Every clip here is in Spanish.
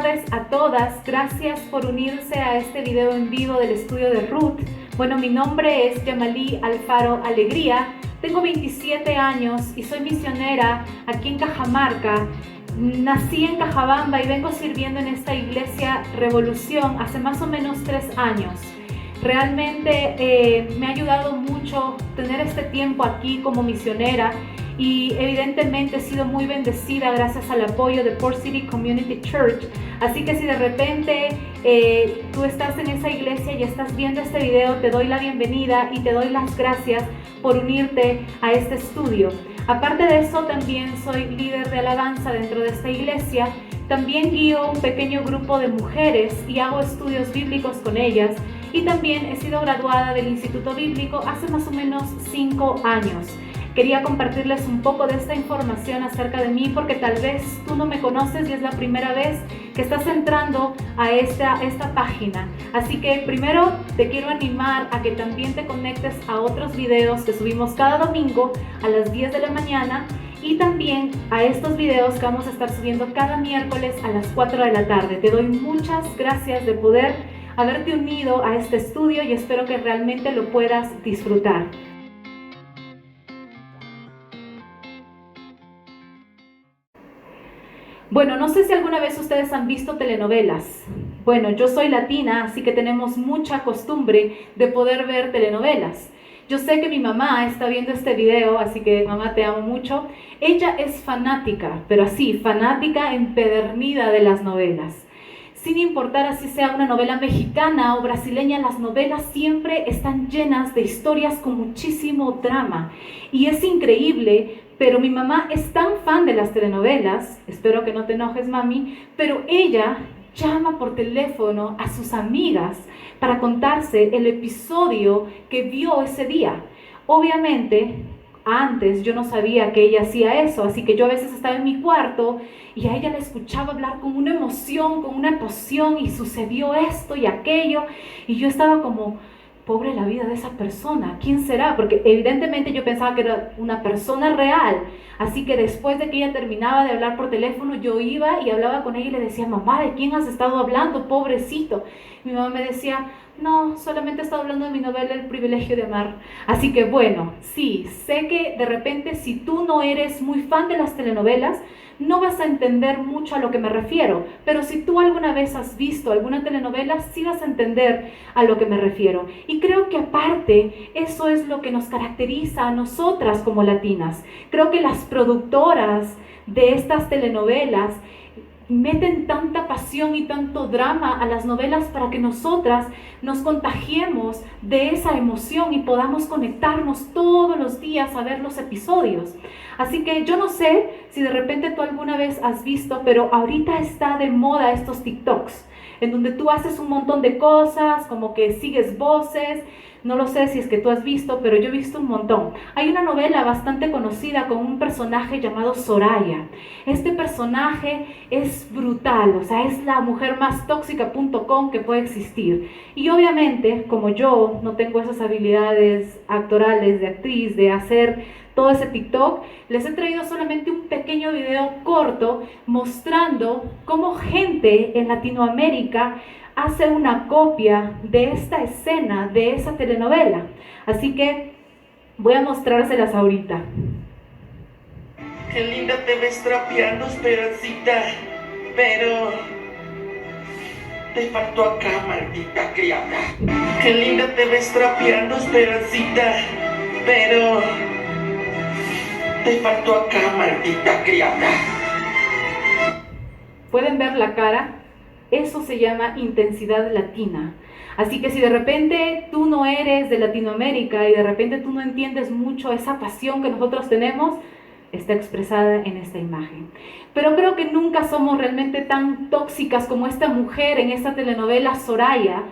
tardes a todas, gracias por unirse a este video en vivo del estudio de Ruth. Bueno, mi nombre es Yamalí Alfaro Alegría, tengo 27 años y soy misionera aquí en Cajamarca. Nací en Cajabamba y vengo sirviendo en esta iglesia Revolución hace más o menos 3 años. Realmente me ha ayudado mucho tener este tiempo aquí como misionera y evidentemente he sido muy bendecida gracias al apoyo de Port City Community Church. Así que si de repente tú estás en esa iglesia y estás viendo este video, te doy la bienvenida y te doy las gracias por unirte a este estudio. Aparte de eso, también soy líder de alabanza dentro de esta iglesia. También guío un pequeño grupo de mujeres y hago estudios bíblicos con ellas. Y también he sido graduada del Instituto Bíblico hace más o menos 5 años. Quería compartirles un poco de esta información acerca de mí porque tal vez tú no me conoces y es la primera vez que estás entrando a esta página. Así que primero te quiero animar a que también te conectes a otros videos que subimos cada domingo a las 10 de la mañana y también a estos videos que vamos a estar subiendo cada miércoles a las 4 de la tarde. Te doy muchas gracias de poder haberte unido a este estudio y espero que realmente lo puedas disfrutar. Bueno, no sé si alguna vez ustedes han visto telenovelas. Bueno, yo soy latina, así que tenemos mucha costumbre de poder ver telenovelas. Yo sé que mi mamá está viendo este video, así que mamá, te amo mucho. Ella es fanática, pero así, fanática empedernida de las novelas. Sin importar así sea una novela mexicana o brasileña, las novelas siempre están llenas de historias con muchísimo drama. Y es increíble, pero mi mamá es tan fan de las telenovelas, espero que no te enojes, mami, pero ella llama por teléfono a sus amigas para contarse el episodio que vio ese día. Obviamente, antes yo no sabía que ella hacía eso, así que yo a veces estaba en mi cuarto y a ella la escuchaba hablar con una emoción, con una pasión y sucedió esto y aquello y yo estaba como, pobre la vida de esa persona, ¿quién será? Porque evidentemente yo pensaba que era una persona real, así que después de que ella terminaba de hablar por teléfono, yo iba y hablaba con ella y le decía, mamá, ¿de quién has estado hablando? Pobrecito. Mi mamá me decía, no, solamente he estado hablando de mi novela El privilegio de amar. Así que bueno, sí, sé que de repente si tú no eres muy fan de las telenovelas, no vas a entender mucho a lo que me refiero, pero si tú alguna vez has visto alguna telenovela, sí vas a entender a lo que me refiero. Y creo que aparte, eso es lo que nos caracteriza a nosotras como latinas. Creo que las productoras de estas telenovelas meten tanta pasión y tanto drama a las novelas para que nosotras nos contagiemos de esa emoción y podamos conectarnos todos los días a ver los episodios. Así que yo no sé si de repente tú alguna vez has visto, pero ahorita está de moda estos TikToks, en donde tú haces un montón de cosas, como que sigues voces. No lo sé si es que tú has visto, pero yo he visto un montón. Hay una novela bastante conocida con un personaje llamado Soraya. Este personaje es brutal, o sea, es la mujer más tóxica.com que puede existir. Y obviamente, como yo no tengo esas habilidades actorales de actriz, de hacer todo ese TikTok, les he traído solamente un pequeño video corto mostrando cómo gente en Latinoamérica hace una copia de esta escena, de esa telenovela. Así que voy a mostrárselas ahorita. Qué linda te ves trapeando, Esperancita, pero te faltó acá, maldita criada. Qué linda te ves trapeando, Esperancita, pero te faltó acá, maldita criada. ¿Pueden ver la cara? Eso se llama intensidad latina. Así que si de repente tú no eres de Latinoamérica y de repente tú no entiendes mucho esa pasión que nosotros tenemos, está expresada en esta imagen. Pero creo que nunca somos realmente tan tóxicas como esta mujer en esta telenovela Soraya.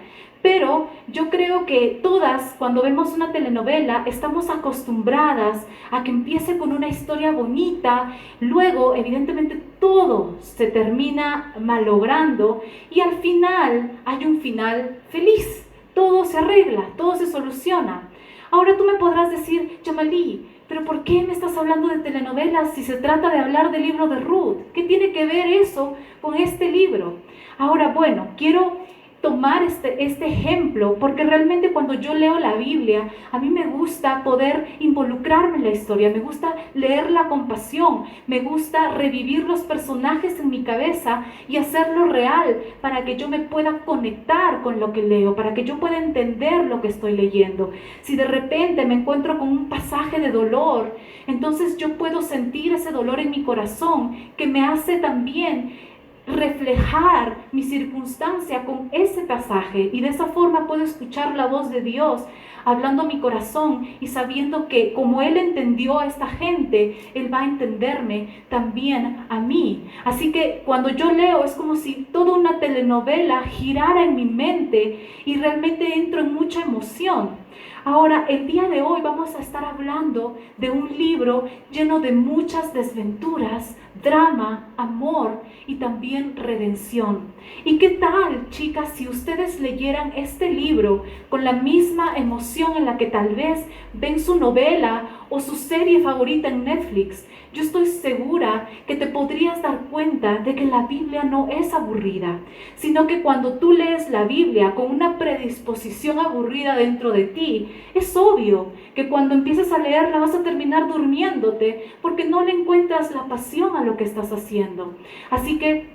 Pero yo creo que todas, cuando vemos una telenovela, estamos acostumbradas a que empiece con una historia bonita, luego evidentemente todo se termina malogrando y al final hay un final feliz, todo se arregla, todo se soluciona. Ahora tú me podrás decir, Yamalí, pero ¿por qué me estás hablando de telenovelas si se trata de hablar del libro de Ruth? ¿Qué tiene que ver eso con este libro? Ahora, bueno, quiero tomar este ejemplo porque realmente cuando yo leo la Biblia, a mí me gusta poder involucrarme en la historia, me gusta leerla con pasión, me gusta revivir los personajes en mi cabeza y hacerlo real para que yo me pueda conectar con lo que leo, para que yo pueda entender lo que estoy leyendo. Si de repente me encuentro con un pasaje de dolor, entonces yo puedo sentir ese dolor en mi corazón que me hace también reflejar mi circunstancia con ese pasaje, y de esa forma puedo escuchar la voz de Dios hablando a mi corazón y sabiendo que como Él entendió a esta gente, Él va a entenderme también a mí. Así que cuando yo leo es como si toda una telenovela girara en mi mente y realmente entro en mucha emoción. Ahora, el día de hoy vamos a estar hablando de un libro lleno de muchas desventuras, drama, amor y también redención. ¿Y qué tal, chicas, si ustedes leyeran este libro con la misma emoción en la que tal vez ven su novela o su serie favorita en Netflix? Yo estoy segura que te podrías dar cuenta de que la Biblia no es aburrida, sino que cuando tú lees la Biblia con una predisposición aburrida dentro de ti, es obvio que cuando empieces a leerla vas a terminar durmiéndote porque no le encuentras la pasión a lo que estás haciendo. Así que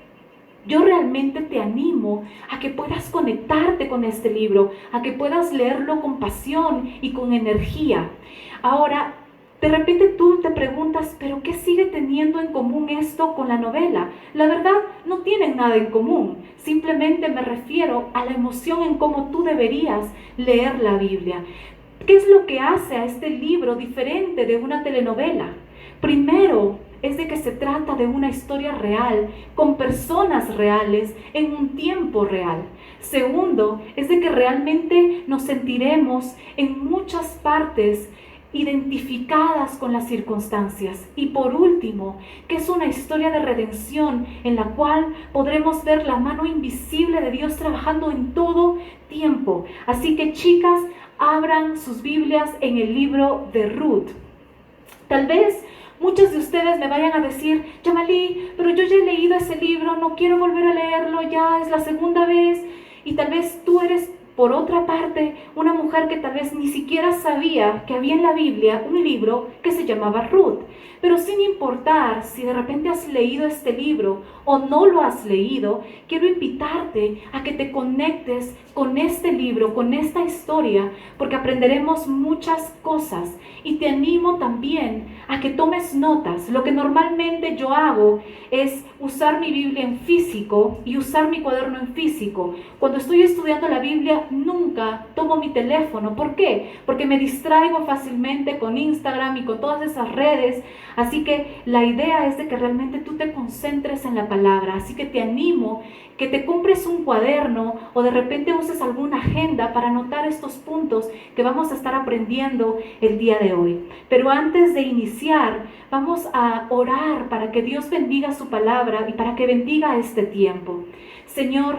yo realmente te animo a que puedas conectarte con este libro, a que puedas leerlo con pasión y con energía. Ahora, de repente tú te preguntas, ¿pero qué sigue teniendo en común esto con la novela? La verdad, no tienen nada en común. Simplemente me refiero a la emoción en cómo tú deberías leer la Biblia. ¿Qué es lo que hace a este libro diferente de una telenovela? Primero, es de que se trata de una historia real, con personas reales, en un tiempo real. Segundo, es de que realmente nos sentiremos en muchas partes identificadas con las circunstancias. Y por último, que es una historia de redención en la cual podremos ver la mano invisible de Dios trabajando en todo tiempo. Así que, chicas, abran sus Biblias en el libro de Ruth. Tal vez muchos de ustedes me vayan a decir, Yamalí, pero yo ya he leído ese libro, no quiero volver a leerlo, ya es la segunda vez. Y tal vez tú eres, por otra parte, una mujer que tal vez ni siquiera sabía que había en la Biblia un libro que se llamaba Ruth. Pero sin importar si de repente has leído este libro o no lo has leído, quiero invitarte a que te conectes con este libro, con esta historia, porque aprenderemos muchas cosas. Y te animo también a que tomes notas. Lo que normalmente yo hago es usar mi Biblia en físico y usar mi cuaderno en físico. Cuando estoy estudiando la Biblia, nunca tomo mi teléfono. ¿Por qué? Porque me distraigo fácilmente con Instagram y con todas esas redes. Así que la idea es de que realmente tú te concentres en la palabra. Así que te animo que te compres un cuaderno o de repente uses alguna agenda para anotar estos puntos que vamos a estar aprendiendo el día de hoy. Pero antes de iniciar, vamos a orar para que Dios bendiga su palabra y para que bendiga este tiempo. Señor,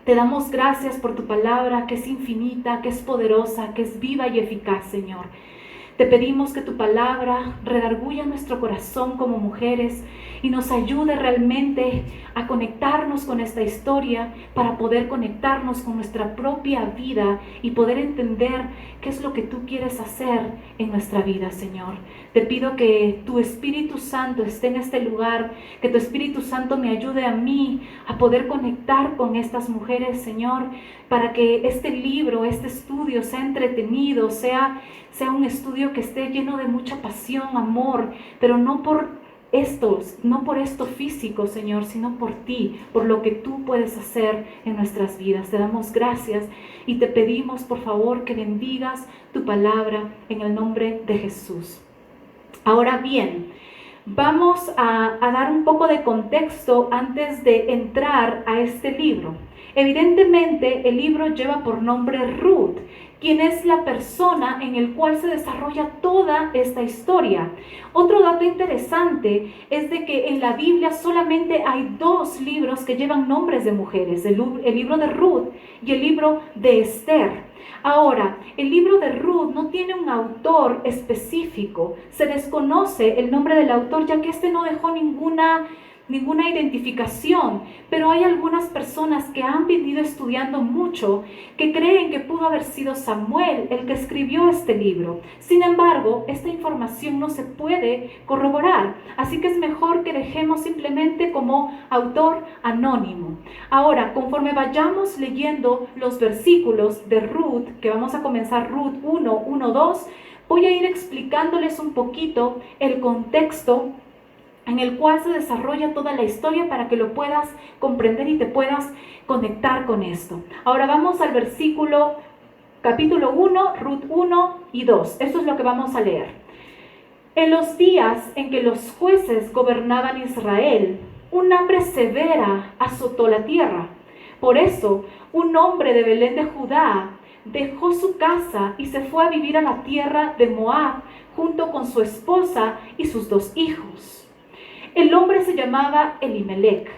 te damos gracias por tu palabra, que es infinita, que es poderosa, que es viva y eficaz, Señor. Te pedimos que tu palabra redarguya nuestro corazón como mujeres y nos ayude realmente a conectarnos con esta historia para poder conectarnos con nuestra propia vida y poder entender qué es lo que tú quieres hacer en nuestra vida, Señor. Te pido que tu Espíritu Santo esté en este lugar, que tu Espíritu Santo me ayude a mí a poder conectar con estas mujeres, Señor, para que este libro, este estudio sea entretenido, sea un estudio que esté lleno de mucha pasión, amor, pero no por esto físico, Señor, sino por ti, por lo que tú puedes hacer en nuestras vidas. Te damos gracias y te pedimos, por favor, que bendigas tu palabra en el nombre de Jesús. Ahora bien, vamos a dar un poco de contexto antes de entrar a este libro. Evidentemente, el libro lleva por nombre Ruth, quien es la persona en el cual se desarrolla toda esta historia. Otro dato interesante es de que en la Biblia solamente hay 2 libros que llevan nombres de mujeres, el libro de Ruth y el libro de Esther. Ahora, el libro de Ruth no tiene un autor específico, se desconoce el nombre del autor ya que este no dejó ninguna identificación, pero hay algunas personas que han venido estudiando mucho que creen que pudo haber sido Samuel el que escribió este libro. Sin embargo, esta información no se puede corroborar, así que es mejor que dejemos simplemente como autor anónimo. Ahora, conforme vayamos leyendo los versículos de Ruth, que vamos a comenzar Ruth 1, 1, 2, voy a ir explicándoles un poquito el contexto en el cual se desarrolla toda la historia para que lo puedas comprender y te puedas conectar con esto. Ahora vamos al capítulo 1, Ruth 1 y 2. Esto es lo que vamos a leer. En los días en que los jueces gobernaban Israel, un hambre severa azotó la tierra. Por eso, un hombre de Belén de Judá dejó su casa y se fue a vivir a la tierra de Moab junto con su esposa y sus 2 hijos. El hombre se llamaba Elimelech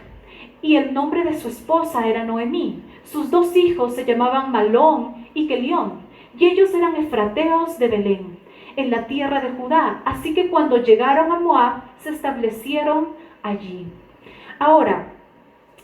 y el nombre de su esposa era Noemí. Sus 2 hijos se llamaban Malón y Kelión y ellos eran efrateos de Belén, en la tierra de Judá. Así que cuando llegaron a Moab, se establecieron allí. Ahora,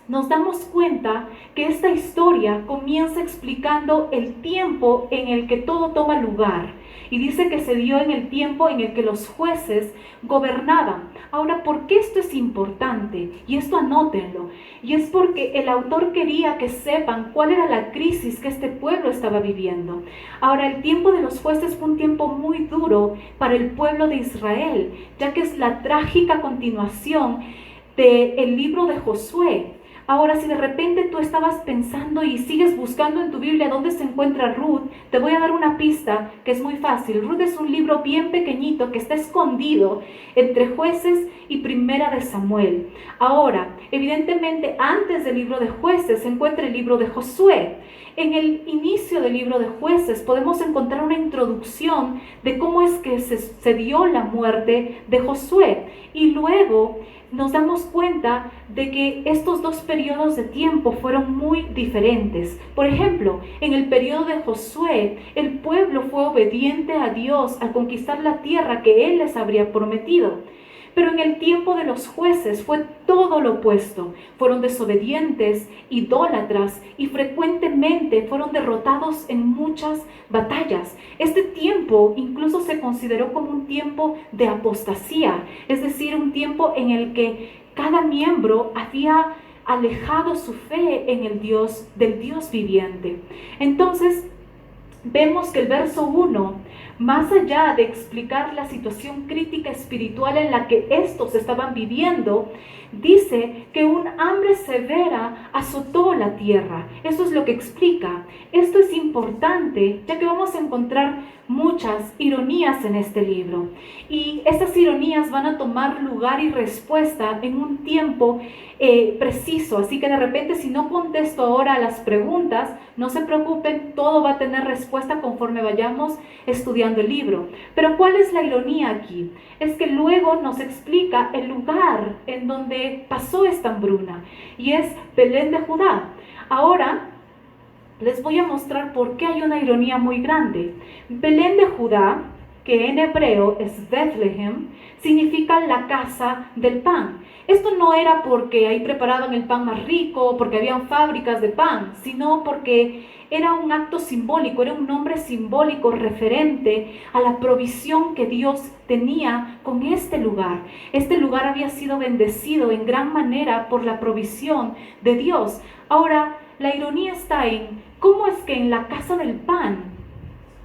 nos damos cuenta que esta historia comienza explicando el tiempo en el que todo toma lugar. Y dice que se dio en el tiempo en el que los jueces gobernaban. Ahora, ¿por qué esto es importante? Y esto anótenlo. Y es porque el autor quería que sepan cuál era la crisis que este pueblo estaba viviendo. Ahora, el tiempo de los jueces fue un tiempo muy duro para el pueblo de Israel, ya que es la trágica continuación del libro de Josué. Ahora, si de repente tú estabas pensando y sigues buscando en tu Biblia dónde se encuentra Ruth, te voy a dar una pista que es muy fácil. Ruth es un libro bien pequeñito que está escondido entre Jueces y Primera de Samuel. Ahora, evidentemente, antes del libro de Jueces se encuentra el libro de Josué. En el inicio del libro de Jueces podemos encontrar una introducción de cómo es que se dio la muerte de Josué. Y luego nos damos cuenta de que estos 2 periodos de tiempo fueron muy diferentes. Por ejemplo, en el periodo de Josué, el pueblo fue obediente a Dios al conquistar la tierra que Él les habría prometido. Pero en el tiempo de los jueces fue todo lo opuesto. Fueron desobedientes, idólatras y frecuentemente fueron derrotados en muchas batallas. Este tiempo incluso se consideró como un tiempo de apostasía, es decir, un tiempo en el que cada miembro había alejado su fe en el Dios, del Dios viviente. Entonces, vemos que el verso 1, más allá de explicar la situación crítica espiritual en la que estos estaban viviendo, dice que un hambre severa azotó la tierra. Eso es lo que explica. Esto es importante, ya que vamos a encontrar muchas ironías en este libro. Y estas ironías van a tomar lugar y respuesta en un tiempo preciso. Así que de repente, si no contesto ahora a las preguntas, no se preocupen, todo va a tener respuesta conforme vayamos estudiando el libro. Pero ¿cuál es la ironía aquí? Es que luego nos explica el lugar en donde pasó esta hambruna, y es Belén de Judá. Ahora les voy a mostrar por qué hay una ironía muy grande. Belén de Judá, que en hebreo es Bethlehem, significa la casa del pan. Esto no era porque ahí preparaban el pan más rico, porque habían fábricas de pan, sino porque era un acto simbólico, era un nombre simbólico referente a la provisión que Dios tenía con este lugar. Este lugar había sido bendecido en gran manera por la provisión de Dios. Ahora, la ironía está en cómo es que en la casa del pan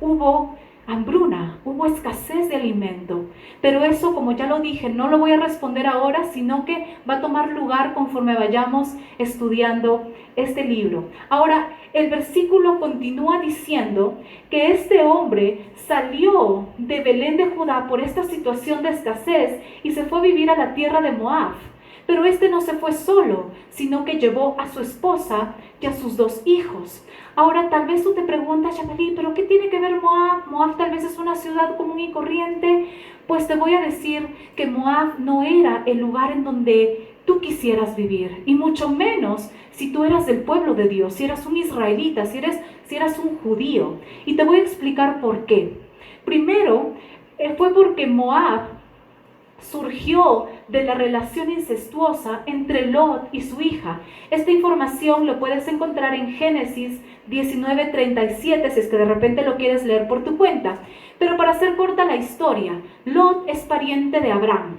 hubo hambruna, hubo escasez de alimento. Pero eso, como ya lo dije, no lo voy a responder ahora, sino que va a tomar lugar conforme vayamos estudiando este libro. Ahora, el versículo continúa diciendo que este hombre salió de Belén de Judá por esta situación de escasez y se fue a vivir a la tierra de Moab. Pero este no se fue solo, sino que llevó a su esposa y a sus 2 hijos. Ahora tal vez tú te preguntas, Yanali, ¿pero qué tiene que ver Moab? Moab tal vez es una ciudad común y corriente. Pues te voy a decir que Moab no era el lugar en donde tú quisieras vivir, y mucho menos si tú eras del pueblo de Dios, si eras un israelita, si eras un judío. Y te voy a explicar por qué. Primero, fue porque Moab surgió de la relación incestuosa entre Lot y su hija. Esta información lo puedes encontrar en Génesis 19:37, si es que de repente lo quieres leer por tu cuenta. Pero para hacer corta la historia, Lot es pariente de Abraham.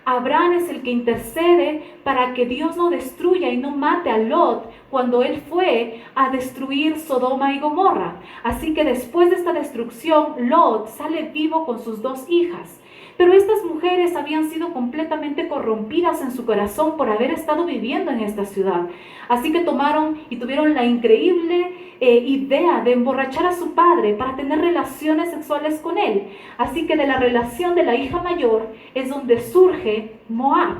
Abraham es el que intercede para que Dios no destruya y no mate a Lot cuando él fue a destruir Sodoma y Gomorra. Así que después de esta destrucción, Lot sale vivo con sus 2 hijas. Pero estas mujeres habían sido completamente corrompidas en su corazón por haber estado viviendo en esta ciudad. Así que tomaron y tuvieron la increíble idea de emborrachar a su padre para tener relaciones sexuales con él. Así que de la relación de la hija mayor es donde surge Moab.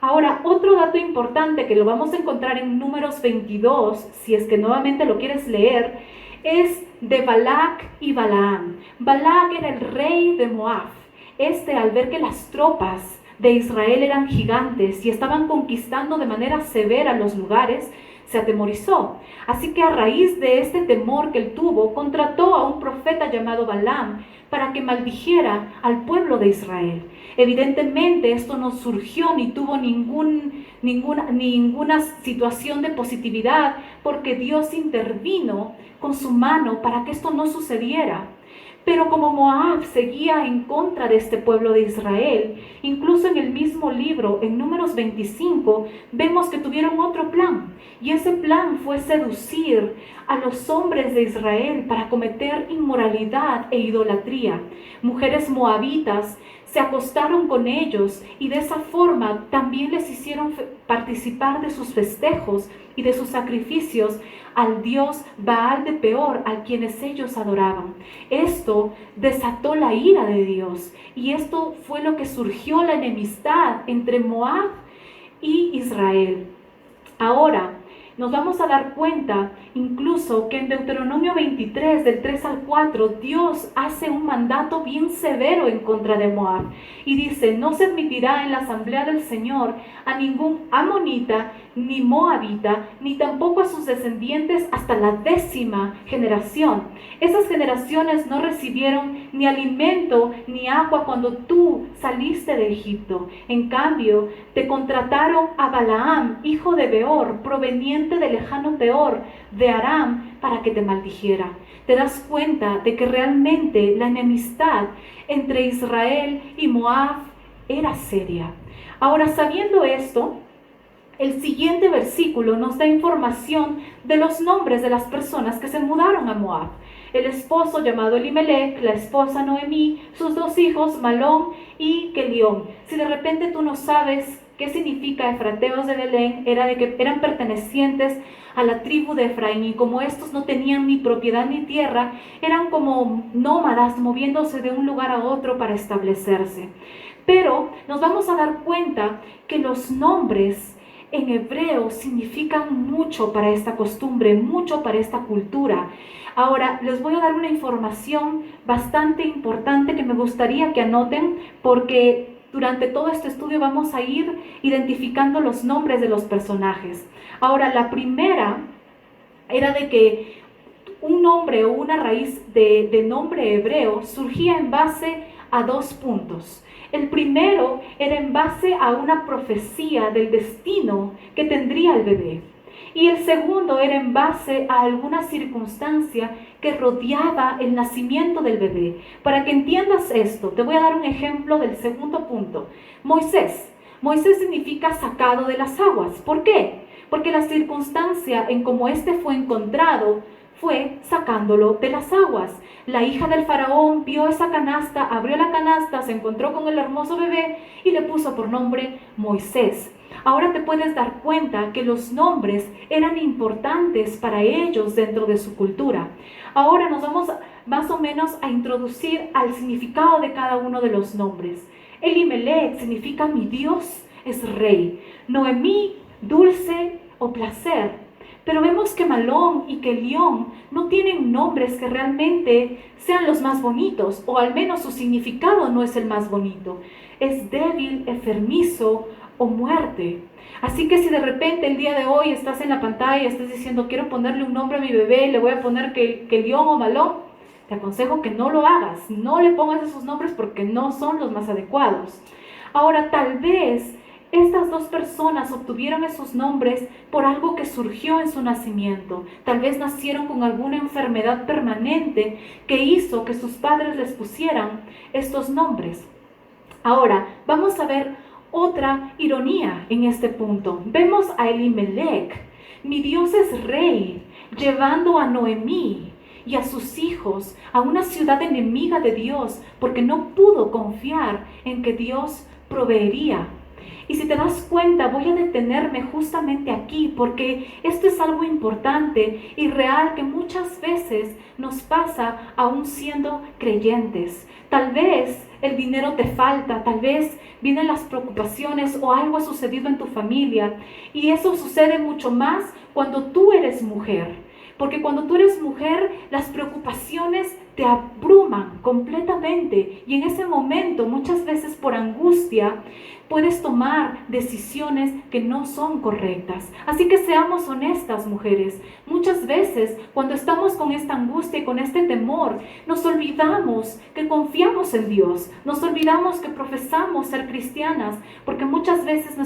Ahora, otro dato importante que lo vamos a encontrar en Números 22, si es que nuevamente lo quieres leer, es de Balac y Balaam. Balac era el rey de Moab. Al ver que las tropas de Israel eran gigantes y estaban conquistando de manera severa los lugares, se atemorizó. Así que a raíz de este temor que él tuvo, contrató a un profeta llamado Balaam para que maldijera al pueblo de Israel. Evidentemente esto no surgió ni tuvo ninguna situación de positividad, porque Dios intervino con su mano para que esto no sucediera. Pero como Moab seguía en contra de este pueblo de Israel, incluso en el mismo libro, en Números 25, vemos que tuvieron otro plan. Y ese plan fue seducir a los hombres de Israel para cometer inmoralidad e idolatría. Mujeres moabitas se acostaron con ellos y de esa forma también les hicieron participar de sus festejos y de sus sacrificios al dios Baal de Peor, a quienes ellos adoraban. Esto desató la ira de Dios, y esto fue lo que surgió la enemistad entre Moab y Israel. Ahora, nos vamos a dar cuenta incluso que en Deuteronomio 23, del 3 al 4, Dios hace un mandato bien severo en contra de Moab. Y dice, no se admitirá en la asamblea del Señor a ningún amonita, ni moabita, ni tampoco a sus descendientes hasta la 10ª generación. Esas generaciones no recibieron ni alimento ni agua cuando tú saliste de Egipto. En cambio, te contrataron a Balaam, hijo de Beor, proveniente del lejano Peor, de Aram, para que te maldijera. Te das cuenta de que realmente la enemistad entre Israel y Moab era seria. Ahora, sabiendo esto, el siguiente versículo nos da información de los nombres de las personas que se mudaron a Moab. El esposo llamado Elimelech, la esposa Noemí, sus 2 hijos Malón y Kelión. Si de repente tú no sabes qué significa efrateos de Belén, era de que eran pertenecientes a la tribu de Efraín, y como estos no tenían ni propiedad ni tierra, eran como nómadas moviéndose de un lugar a otro para establecerse. Pero nos vamos a dar cuenta que los nombres en hebreo significan mucho para esta costumbre, mucho para esta cultura. Ahora, les voy a dar una información bastante importante que me gustaría que anoten, porque durante todo este estudio vamos a ir identificando los nombres de los personajes. Ahora, la primera era de que un nombre o una raíz de nombre hebreo surgía en base a 2 puntos. El primero era en base a una profecía del destino que tendría el bebé. Y el segundo era en base a alguna circunstancia que rodeaba el nacimiento del bebé. Para que entiendas esto, te voy a dar un ejemplo del segundo punto. Moisés. Moisés significa sacado de las aguas. ¿Por qué? Porque la circunstancia en cómo éste fue encontrado fue sacándolo de las aguas. La hija del faraón vio esa canasta, abrió la canasta, se encontró con el hermoso bebé y le puso por nombre Moisés. Ahora te puedes dar cuenta que los nombres eran importantes para ellos dentro de su cultura. Ahora nos vamos más o menos a introducir al significado de cada uno de los nombres. Elimelech significa mi Dios es rey. Noemí, dulce o placer. Pero vemos que Malón y que Kelión no tienen nombres que realmente sean los más bonitos, o al menos su significado no es el más bonito. Es débil, enfermizo o muerte. Así que si de repente el día de hoy estás en la pantalla y estás diciendo quiero ponerle un nombre a mi bebé, le voy a poner Kelión o Malón, te aconsejo que no lo hagas, no le pongas esos nombres porque no son los más adecuados. Ahora, tal vez estas dos personas obtuvieron esos nombres por algo que surgió en su nacimiento. Tal vez nacieron con alguna enfermedad permanente que hizo que sus padres les pusieran estos nombres. Ahora, vamos a ver otra ironía en este punto. Vemos a Elimelech, mi Dios es rey, llevando a Noemí y a sus hijos a una ciudad enemiga de Dios porque no pudo confiar en que Dios proveería. Y si te das cuenta, voy a detenerme justamente aquí porque esto es algo importante y real que muchas veces nos pasa aún siendo creyentes. Tal vez el dinero te falta, tal vez vienen las preocupaciones o algo ha sucedido en tu familia y eso sucede mucho más cuando tú eres mujer. Porque cuando tú eres mujer, las preocupaciones te abruman completamente y en ese momento, muchas veces por angustia, puedes tomar decisiones que no son correctas. Así que seamos honestas, mujeres. Muchas veces, cuando estamos con esta angustia y con este temor, nos olvidamos que confiamos en Dios. Nos olvidamos que profesamos ser cristianas, porque muchas veces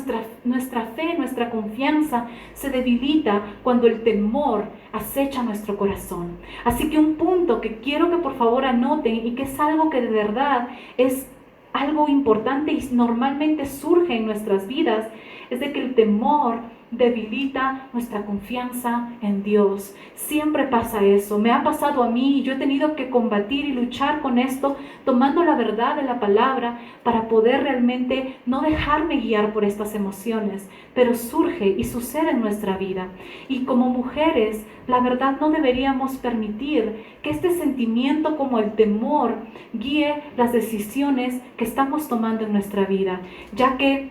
nuestra fe, nuestra confianza se debilita cuando el temor acecha nuestro corazón. Así que un punto que quiero que por favor anoten y que es algo que de verdad es algo importante y normalmente surge en nuestras vidas, es de que el temor debilita nuestra confianza en Dios. Siempre pasa eso. Me ha pasado a mí y yo he tenido que combatir y luchar con esto, tomando la verdad de la palabra para poder realmente no dejarme guiar por estas emociones. Pero surge y sucede en nuestra vida. Y como mujeres, la verdad no deberíamos permitir que este sentimiento como el temor guíe las decisiones que estamos tomando en nuestra vida, ya que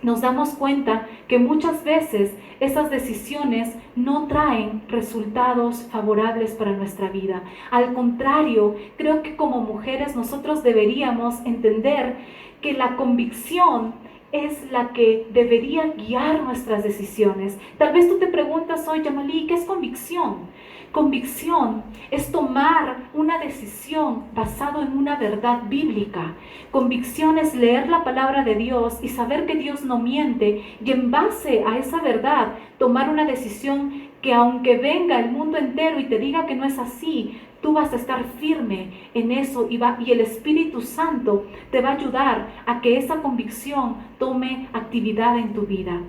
nos damos cuenta que muchas veces esas decisiones no traen resultados favorables para nuestra vida. Al contrario, creo que como mujeres nosotros deberíamos entender que la convicción es la que debería guiar nuestras decisiones. Tal vez tú te preguntas hoy, Yamalí, ¿qué es convicción? Convicción es tomar una decisión basado en una verdad bíblica. Convicción es leer la palabra de Dios y saber que Dios no miente y en base a esa verdad tomar una decisión que aunque venga el mundo entero y te diga que no es así, tú vas a estar firme en eso y el Espíritu Santo te va a ayudar a que esa convicción tome actividad en tu vida.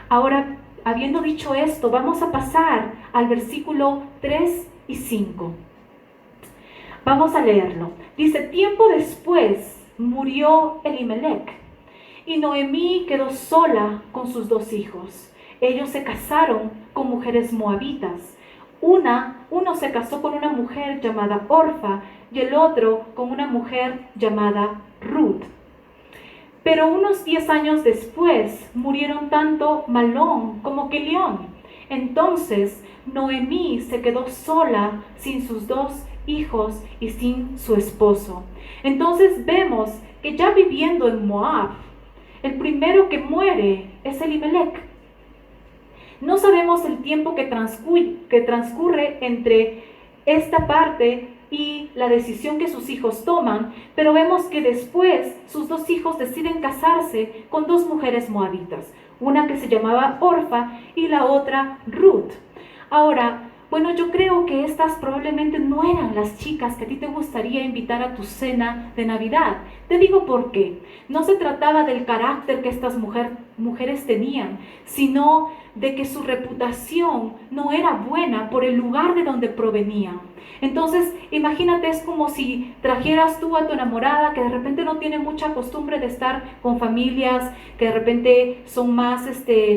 Ahora, habiendo dicho esto, vamos a pasar al versículo 3 y 5. Vamos a leerlo. Dice, tiempo después murió Elimelech y Noemí quedó sola con sus dos hijos. Ellos se casaron con mujeres moabitas. Uno se casó con una mujer llamada Orfa y el otro con una mujer llamada Ruth. Pero unos 10 años después murieron tanto Malón como Kelión. Entonces Noemí se quedó sola sin sus dos hijos y sin su esposo. Entonces vemos que ya viviendo en Moab, el primero que muere es Elimelech. No sabemos el tiempo que transcurre entre esta parte y la decisión que sus hijos toman, pero vemos que después sus dos hijos deciden casarse con dos mujeres moabitas, una que se llamaba Orfa y la otra Ruth. Ahora, bueno, yo creo que estas probablemente no eran las chicas que a ti te gustaría invitar a tu cena de Navidad. Te digo por qué. No se trataba del carácter que estas mujeres tenían, sino de que su reputación no era buena por el lugar de donde provenían. Entonces, imagínate, es como si trajeras tú a tu enamorada que de repente no tiene mucha costumbre de estar con familias que de repente son más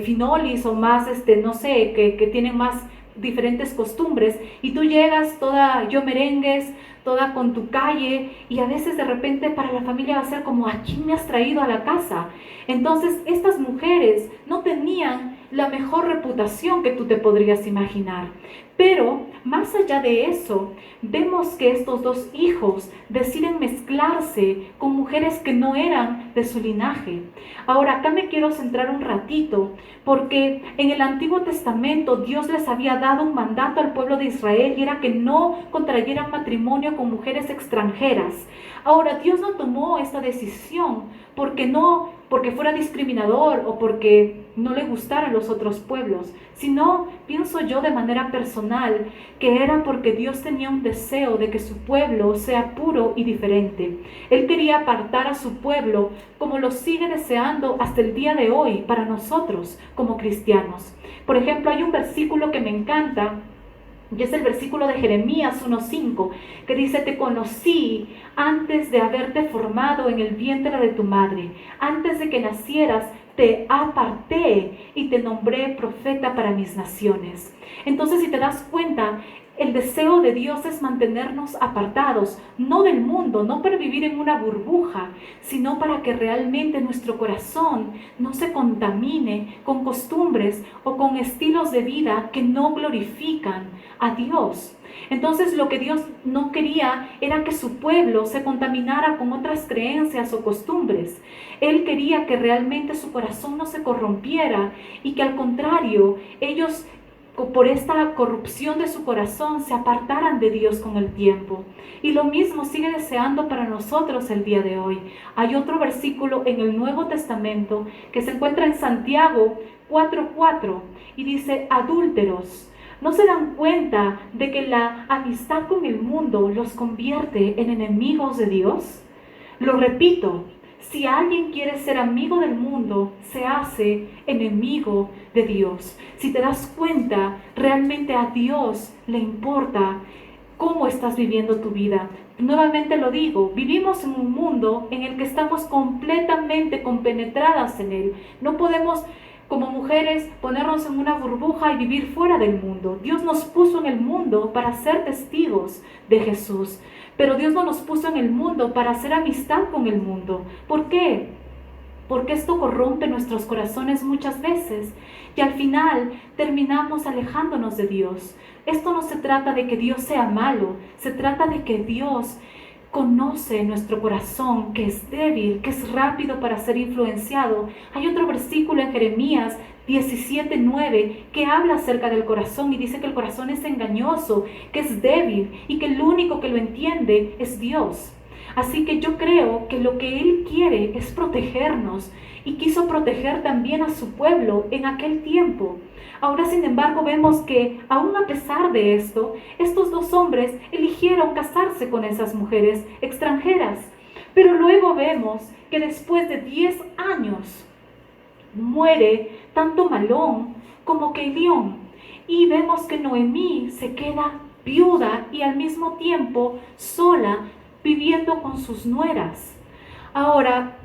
finolis o más, no sé, que tienen más diferentes costumbres y tú llegas toda yo merengues, toda con tu calle, y a veces de repente para la familia va a ser como, ¿a quién me has traído a la casa? Entonces estas mujeres no tenían la mejor reputación que tú te podrías imaginar. Pero más allá de eso, vemos que estos dos hijos deciden mezclarse con mujeres que no eran de su linaje. Ahora, acá me quiero centrar un ratito, porque en el Antiguo Testamento Dios les había dado un mandato al pueblo de Israel, y era que no contrayeran matrimonio con mujeres extranjeras. Ahora, Dios no tomó esta decisión porque fuera discriminador o porque no le gustaran los otros pueblos, sino, pienso yo de manera personal, que era porque Dios tenía un deseo de que su pueblo sea puro y diferente. Él quería apartar a su pueblo, como lo sigue deseando hasta el día de hoy para nosotros como cristianos. Por ejemplo, hay un versículo que me encanta, y es el versículo de Jeremías 1:5, que dice: te conocí antes de haberte formado en el vientre de tu madre. Antes de que nacieras, te aparté y te nombré profeta para mis naciones. Entonces, si te das cuenta, el deseo de Dios es mantenernos apartados, no del mundo, no para vivir en una burbuja, sino para que realmente nuestro corazón no se contamine con costumbres o con estilos de vida que no glorifican a Dios. Entonces, lo que Dios no quería era que su pueblo se contaminara con otras creencias o costumbres. Él quería que realmente su corazón no se corrompiera, y que al contrario, ellos, por esta corrupción de su corazón, se apartaran de Dios con el tiempo. Y lo mismo sigue deseando para nosotros el día de hoy. Hay otro versículo en el Nuevo Testamento que se encuentra en Santiago 4:4 y dice: adúlteros, ¿no se dan cuenta de que la amistad con el mundo los convierte en enemigos de Dios? Lo repito, si alguien quiere ser amigo del mundo, se hace enemigo de Dios. Si te das cuenta, realmente a Dios le importa cómo estás viviendo tu vida. Nuevamente lo digo, vivimos en un mundo en el que estamos completamente compenetradas en él. No podemos, como mujeres, ponernos en una burbuja y vivir fuera del mundo. Dios nos puso en el mundo para ser testigos de Jesús. Pero Dios no nos puso en el mundo para hacer amistad con el mundo. ¿Por qué? Porque esto corrompe nuestros corazones muchas veces, y al final terminamos alejándonos de Dios. Esto no se trata de que Dios sea malo, se trata de que Dios conoce nuestro corazón, que es débil, que es rápido para ser influenciado. Hay otro versículo en Jeremías 17:9 que habla acerca del corazón y dice que el corazón es engañoso, que es débil y que el único que lo entiende es Dios. Así que yo creo que lo que Él quiere es protegernos, y quiso proteger también a su pueblo en aquel tiempo. Ahora, sin embargo, vemos que aún a pesar de esto, estos dos hombres eligieron casarse con esas mujeres extranjeras. Pero luego vemos que después de 10 años muere tanto Malón como Kelión, y vemos que Noemí se queda viuda y al mismo tiempo sola, viviendo con sus nueras. Ahora,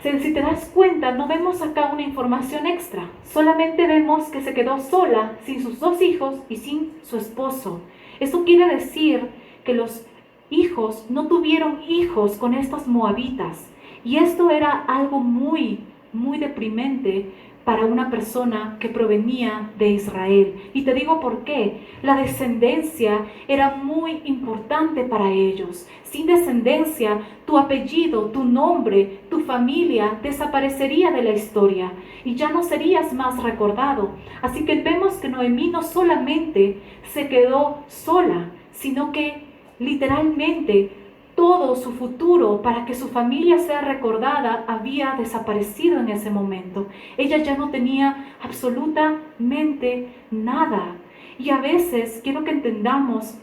si te das cuenta, no vemos acá una información extra. Solamente vemos que se quedó sola, sin sus 2 hijos y sin su esposo. Eso quiere decir que los hijos no tuvieron hijos con estas moabitas. Y esto era algo muy, muy deprimente para una persona que provenía de Israel. Y te digo por qué. La descendencia era muy importante para ellos. Sin descendencia, tu apellido, tu nombre, tu familia desaparecería de la historia y ya no serías más recordado. Así que vemos que Noemí no solamente se quedó sola, sino que literalmente todo su futuro para que su familia sea recordada había desaparecido en ese momento. Ella ya no tenía absolutamente nada. Y a veces quiero que entendamos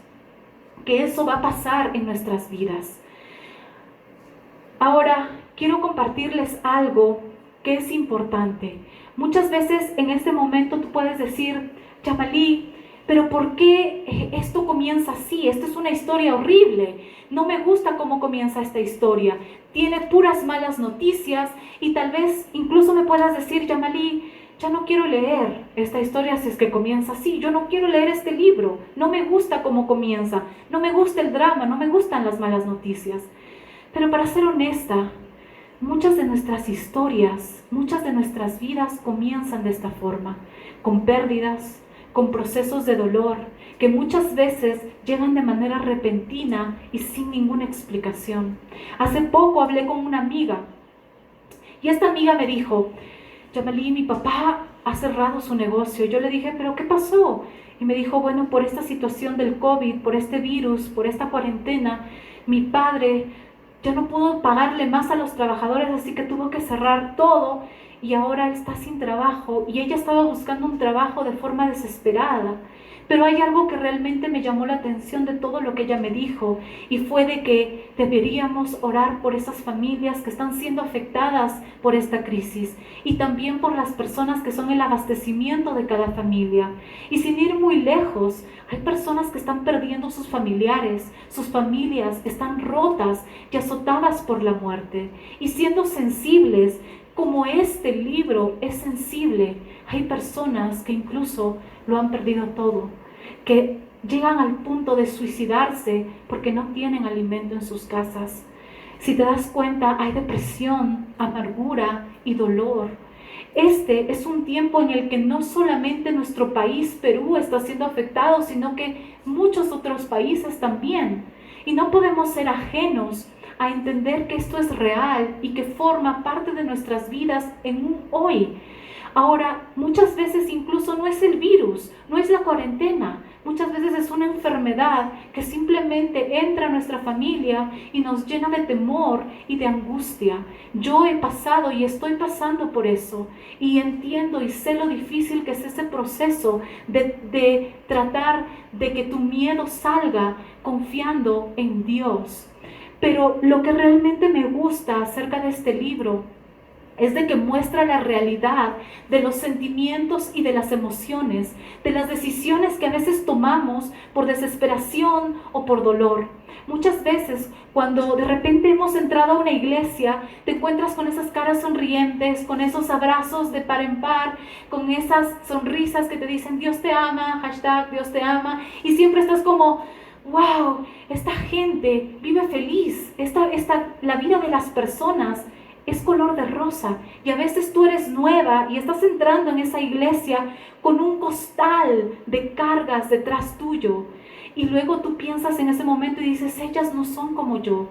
que eso va a pasar en nuestras vidas. Ahora, quiero compartirles algo que es importante. Muchas veces en este momento tú puedes decir: Yamalí, pero ¿por qué esto comienza así? Esta es una historia horrible. No me gusta cómo comienza esta historia. Tiene puras malas noticias. Y tal vez incluso me puedas decir: Yamalí, ya no quiero leer esta historia si es que comienza así, yo no quiero leer este libro, no me gusta cómo comienza, no me gusta el drama, no me gustan las malas noticias. Pero para ser honesta, muchas de nuestras historias, muchas de nuestras vidas comienzan de esta forma, con pérdidas, con procesos de dolor, que muchas veces llegan de manera repentina y sin ninguna explicación. Hace poco hablé con una amiga y esta amiga me dijo, Yamalí, mi papá ha cerrado su negocio. Yo le dije, ¿pero qué pasó? Y me dijo, bueno, por esta situación del COVID, por este virus, por esta cuarentena, mi padre ya no pudo pagarle más a los trabajadores, así que tuvo que cerrar todo y ahora está sin trabajo. Y ella estaba buscando un trabajo de forma desesperada. Pero hay algo que realmente me llamó la atención de todo lo que ella me dijo, y fue de que deberíamos orar por esas familias que están siendo afectadas por esta crisis y también por las personas que son el abastecimiento de cada familia. Y sin ir muy lejos, hay personas que están perdiendo sus familiares, sus familias están rotas y azotadas por la muerte. Y siendo sensibles, como este libro es sensible, hay personas que incluso lo han perdido todo, que llegan al punto de suicidarse porque no tienen alimento en sus casas. Si te das cuenta, hay depresión, amargura y dolor. Este es un tiempo en el que no solamente nuestro país, Perú, está siendo afectado, sino que muchos otros países también. Y no podemos ser ajenos a entender que esto es real y que forma parte de nuestras vidas en un hoy. Ahora, muchas veces incluso no es el virus, no es la cuarentena, muchas veces es una enfermedad que simplemente entra a nuestra familia y nos llena de temor y de angustia. Yo he pasado y estoy pasando por eso y entiendo y sé lo difícil que es ese proceso de tratar de que tu miedo salga confiando en Dios. Pero lo que realmente me gusta acerca de este libro es de que muestra la realidad de los sentimientos y de las emociones, de las decisiones que a veces tomamos por desesperación o por dolor. Muchas veces, cuando de repente hemos entrado a una iglesia, te encuentras con esas caras sonrientes, con esos abrazos de par en par, con esas sonrisas que te dicen Dios te ama, hashtag Dios te ama, y siempre estás como, wow, esta gente vive feliz, la vida de las personas es color de rosa, y a veces tú eres nueva y estás entrando en esa iglesia con un costal de cargas detrás tuyo, y luego tú piensas en ese momento y dices, ellas no son como yo.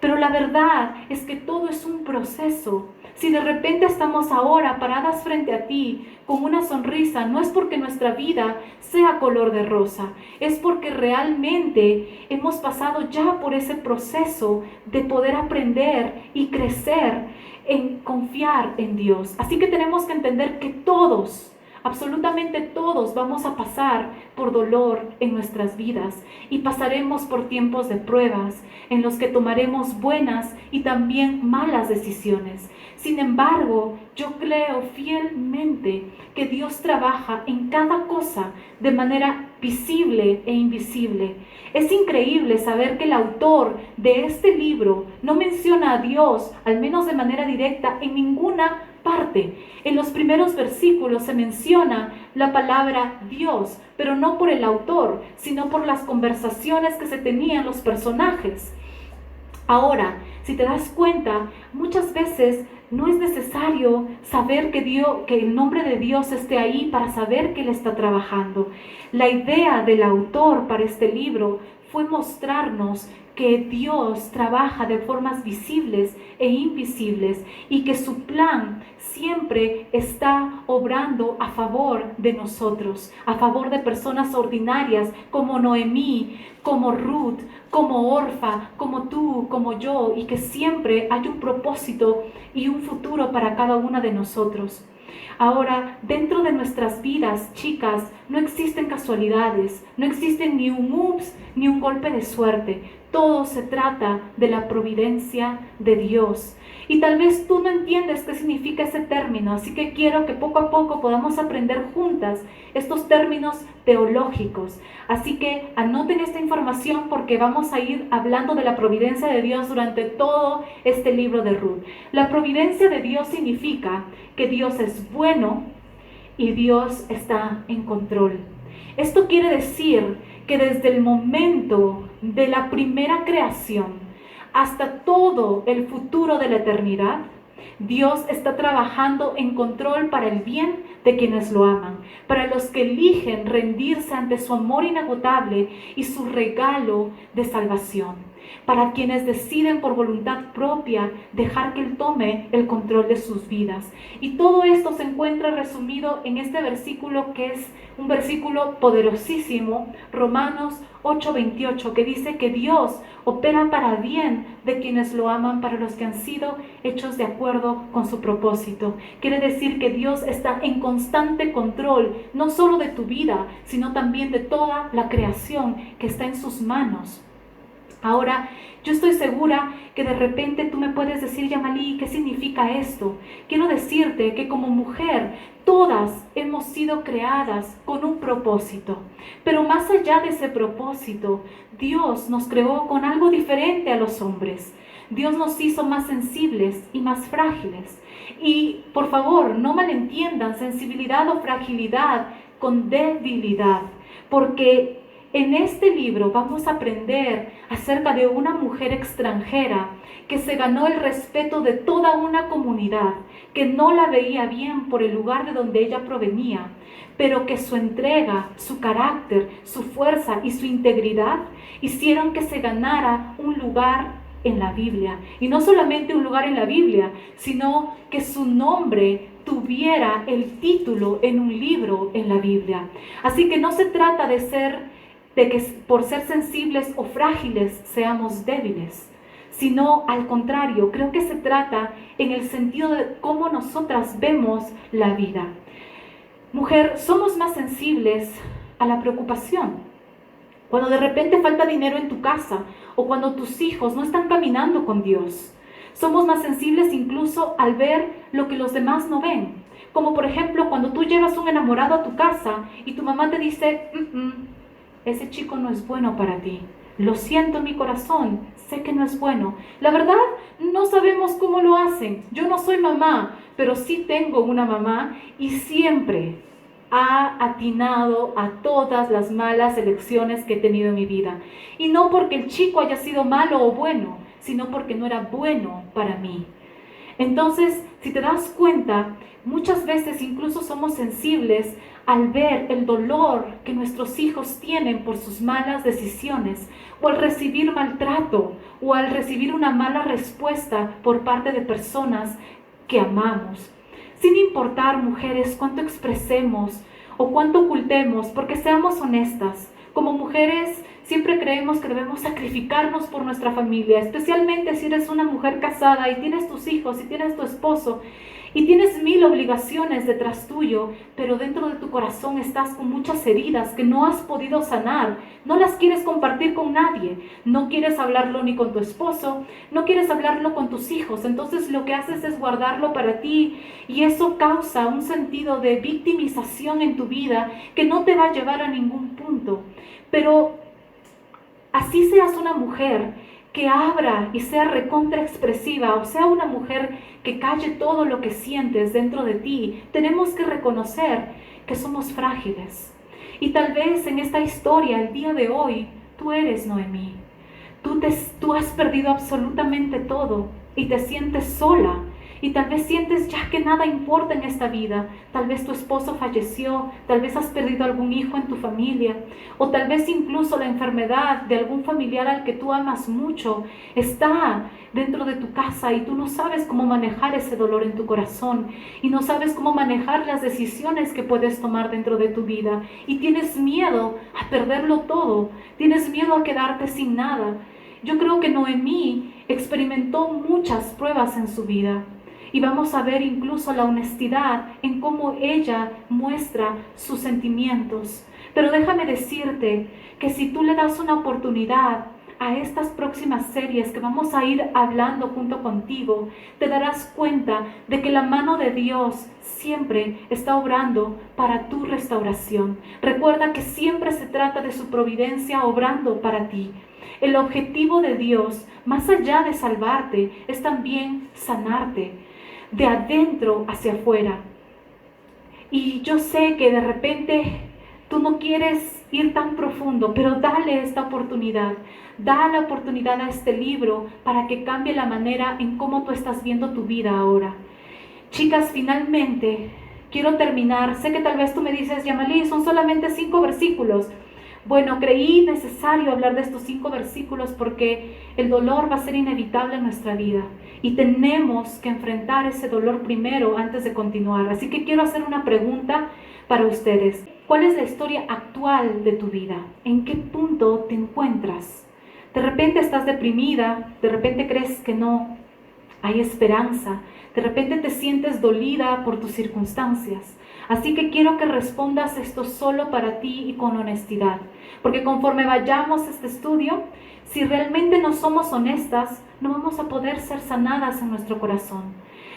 Pero la verdad es que todo es un proceso. Si de repente estamos ahora paradas frente a ti con una sonrisa, no es porque nuestra vida sea color de rosa, es porque realmente hemos pasado ya por ese proceso de poder aprender y crecer en confiar en Dios. Así que tenemos que entender que todos, absolutamente todos, vamos a pasar por dolor en nuestras vidas y pasaremos por tiempos de pruebas en los que tomaremos buenas y también malas decisiones. Sin embargo, yo creo fielmente que Dios trabaja en cada cosa de manera visible e invisible. Es increíble saber que el autor de este libro no menciona a Dios, al menos de manera directa, en ninguna parte. En los primeros versículos se menciona la palabra Dios, pero no por el autor, sino por las conversaciones que se tenían los personajes. Ahora, si te das cuenta, muchas veces no es necesario saber que el nombre de Dios esté ahí para saber que Él está trabajando. La idea del autor para este libro fue mostrarnos que Dios trabaja de formas visibles e invisibles y que su plan siempre está obrando a favor de nosotros, a favor de personas ordinarias como Noemí, como Ruth, como Orfa, como tú, como yo, y que siempre hay un propósito y un futuro para cada una de nosotros. Ahora, dentro de nuestras vidas, chicas, no existen casualidades, no existen ni un ups ni un golpe de suerte. Todo se trata de la providencia de Dios. Y tal vez tú no entiendes qué significa ese término, así que quiero que poco a poco podamos aprender juntas estos términos teológicos. Así que anoten esta información porque vamos a ir hablando de la providencia de Dios durante todo este libro de Ruth. La providencia de Dios significa que Dios es bueno, y Dios está en control. Esto quiere decir que desde el momento de la primera creación hasta todo el futuro de la eternidad, Dios está trabajando en control para el bien de quienes lo aman, para los que eligen rendirse ante su amor inagotable y su regalo de salvación, para quienes deciden por voluntad propia dejar que Él tome el control de sus vidas. Y todo esto se encuentra resumido en este versículo, que es un versículo poderosísimo, Romanos 8:28, que dice que Dios opera para bien de quienes lo aman, para los que han sido hechos de acuerdo con su propósito. Quiere decir que Dios está en constante control, no solo de tu vida, sino también de toda la creación que está en sus manos. Ahora, yo estoy segura que de repente tú me puedes decir, Yamalí, ¿qué significa esto? Quiero decirte que como mujer, todas hemos sido creadas con un propósito. Pero más allá de ese propósito, Dios nos creó con algo diferente a los hombres. Dios nos hizo más sensibles y más frágiles. Y por favor, no malentiendan sensibilidad o fragilidad con debilidad, porque en este libro vamos a aprender acerca de una mujer extranjera que se ganó el respeto de toda una comunidad, que no la veía bien por el lugar de donde ella provenía, pero que su entrega, su carácter, su fuerza y su integridad hicieron que se ganara un lugar en la Biblia. Y no solamente un lugar en la Biblia, sino que su nombre tuviera el título en un libro en la Biblia. Así que no se trata de que por ser sensibles o frágiles seamos débiles, sino al contrario, creo que se trata en el sentido de cómo nosotras vemos la vida. Mujer, somos más sensibles a la preocupación. Cuando de repente falta dinero en tu casa o cuando tus hijos no están caminando con Dios. Somos más sensibles incluso al ver lo que los demás no ven. Como por ejemplo cuando tú llevas un enamorado a tu casa y tu mamá te dice, ese chico no es bueno para ti. Lo siento en mi corazón, sé que no es bueno. La verdad, no sabemos cómo lo hacen. Yo no soy mamá, pero sí tengo una mamá y siempre ha atinado a todas las malas elecciones que he tenido en mi vida. Y no porque el chico haya sido malo o bueno, sino porque no era bueno para mí. Entonces, si te das cuenta, muchas veces incluso somos sensibles al ver el dolor que nuestros hijos tienen por sus malas decisiones, o al recibir maltrato, o al recibir una mala respuesta por parte de personas que amamos. Sin importar, mujeres, cuánto expresemos o cuánto ocultemos, porque seamos honestas, como mujeres siempre creemos que debemos sacrificarnos por nuestra familia, especialmente si eres una mujer casada y tienes tus hijos y tienes tu esposo y tienes 1000 obligaciones detrás tuyo, pero dentro de tu corazón estás con muchas heridas que no has podido sanar, no las quieres compartir con nadie, no quieres hablarlo ni con tu esposo, no quieres hablarlo con tus hijos, entonces lo que haces es guardarlo para ti y eso causa un sentido de victimización en tu vida que no te va a llevar a ningún punto. Pero así seas una mujer que abra y sea recontra expresiva, o sea una mujer que calle todo lo que sientes dentro de ti, tenemos que reconocer que somos frágiles. Y tal vez en esta historia, el día de hoy, tú eres Noemí. Tú has perdido absolutamente todo y te sientes sola. Y tal vez sientes ya que nada importa en esta vida. Tal vez tu esposo falleció, tal vez has perdido algún hijo en tu familia, o tal vez incluso la enfermedad de algún familiar al que tú amas mucho está dentro de tu casa y tú no sabes cómo manejar ese dolor en tu corazón y no sabes cómo manejar las decisiones que puedes tomar dentro de tu vida y tienes miedo a perderlo todo, tienes miedo a quedarte sin nada. Yo creo que Noemí experimentó muchas pruebas en su vida. Y vamos a ver incluso la honestidad en cómo ella muestra sus sentimientos. Pero déjame decirte que si tú le das una oportunidad a estas próximas series que vamos a ir hablando junto contigo, te darás cuenta de que la mano de Dios siempre está obrando para tu restauración. Recuerda que siempre se trata de su providencia obrando para ti. El objetivo de Dios, más allá de salvarte, es también sanarte de adentro hacia afuera. Y yo sé que de repente tú no quieres ir tan profundo, pero dale esta oportunidad. Da la oportunidad a este libro para que cambie la manera en cómo tú estás viendo tu vida ahora. Chicas, finalmente quiero terminar. Sé que tal vez tú me dices, Yamalí, son solamente 5 versículos. Bueno, creí necesario hablar de estos 5 versículos porque el dolor va a ser inevitable en nuestra vida y tenemos que enfrentar ese dolor primero antes de continuar. Así que quiero hacer una pregunta para ustedes. ¿Cuál es la historia actual de tu vida? ¿En qué punto te encuentras? De repente estás deprimida, de repente crees que no hay esperanza, de repente te sientes dolida por tus circunstancias. Así que quiero que respondas esto solo para ti y con honestidad, porque conforme vayamos a este estudio, si realmente no somos honestas, no vamos a poder ser sanadas en nuestro corazón.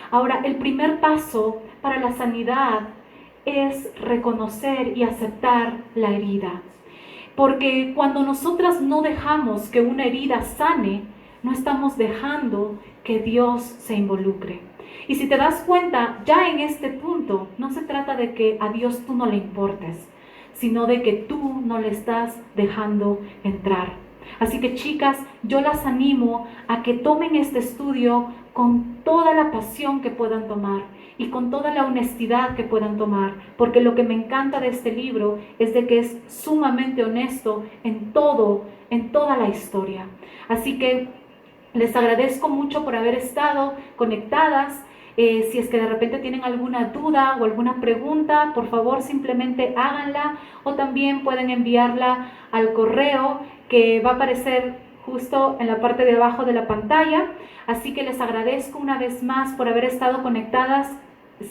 Ahora, el primer paso para la sanidad es reconocer y aceptar la herida. Porque cuando nosotras no dejamos que una herida sane, no estamos dejando que Dios se involucre. Y si te das cuenta, ya en este punto, no se trata de que a Dios tú no le importes, sino de que tú no le estás dejando entrar. Así que chicas, yo las animo a que tomen este estudio con toda la pasión que puedan tomar y con toda la honestidad que puedan tomar, porque lo que me encanta de este libro es de que es sumamente honesto en toda la historia. Así que les agradezco mucho por haber estado conectadas. Si es que de repente tienen alguna duda o alguna pregunta, por favor simplemente háganla, o también pueden enviarla al correo que va a aparecer justo en la parte de abajo de la pantalla. Así que les agradezco una vez más por haber estado conectadas.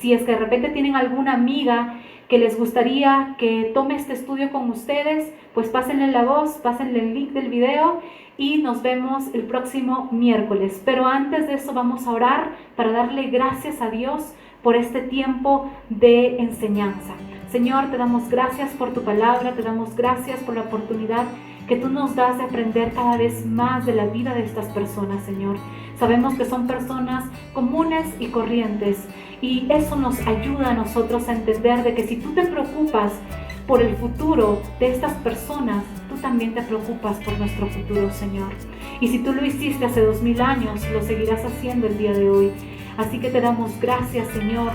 Si es que de repente tienen alguna amiga que les gustaría que tome este estudio con ustedes, pues pásenle la voz, pásenle el link del video y nos vemos el próximo miércoles. Pero antes de eso vamos a orar para darle gracias a Dios por este tiempo de enseñanza. Señor, te damos gracias por tu palabra, te damos gracias por la oportunidad que tú nos das de aprender cada vez más de la vida de estas personas, Señor. Sabemos que son personas comunes y corrientes y eso nos ayuda a nosotros a entender de que si tú te preocupas por el futuro de estas personas, tú también te preocupas por nuestro futuro, Señor. Y si tú lo hiciste hace 2000 años, lo seguirás haciendo el día de hoy. Así que te damos gracias, Señor,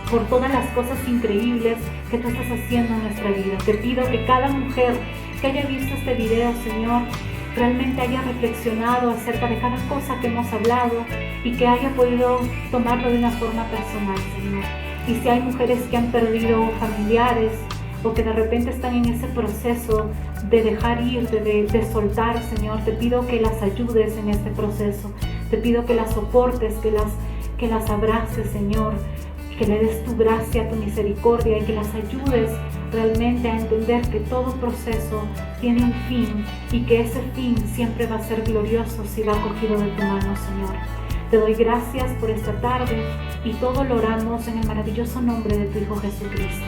por todas las cosas increíbles que tú estás haciendo en nuestra vida. Te pido que cada mujer que haya visto este video, Señor, realmente haya reflexionado acerca de cada cosa que hemos hablado y que haya podido tomarlo de una forma personal, Señor. Y si hay mujeres que han perdido familiares o que de repente están en ese proceso de dejar ir, de soltar, Señor, te pido que las ayudes en este proceso. Te pido que las soportes, que las abraces, Señor, que le des tu gracia, tu misericordia y que las ayudes realmente a entender que todo proceso tiene un fin y que ese fin siempre va a ser glorioso si va cogido de tu mano, Señor. Te doy gracias por esta tarde y todo lo oramos en el maravilloso nombre de tu Hijo Jesucristo.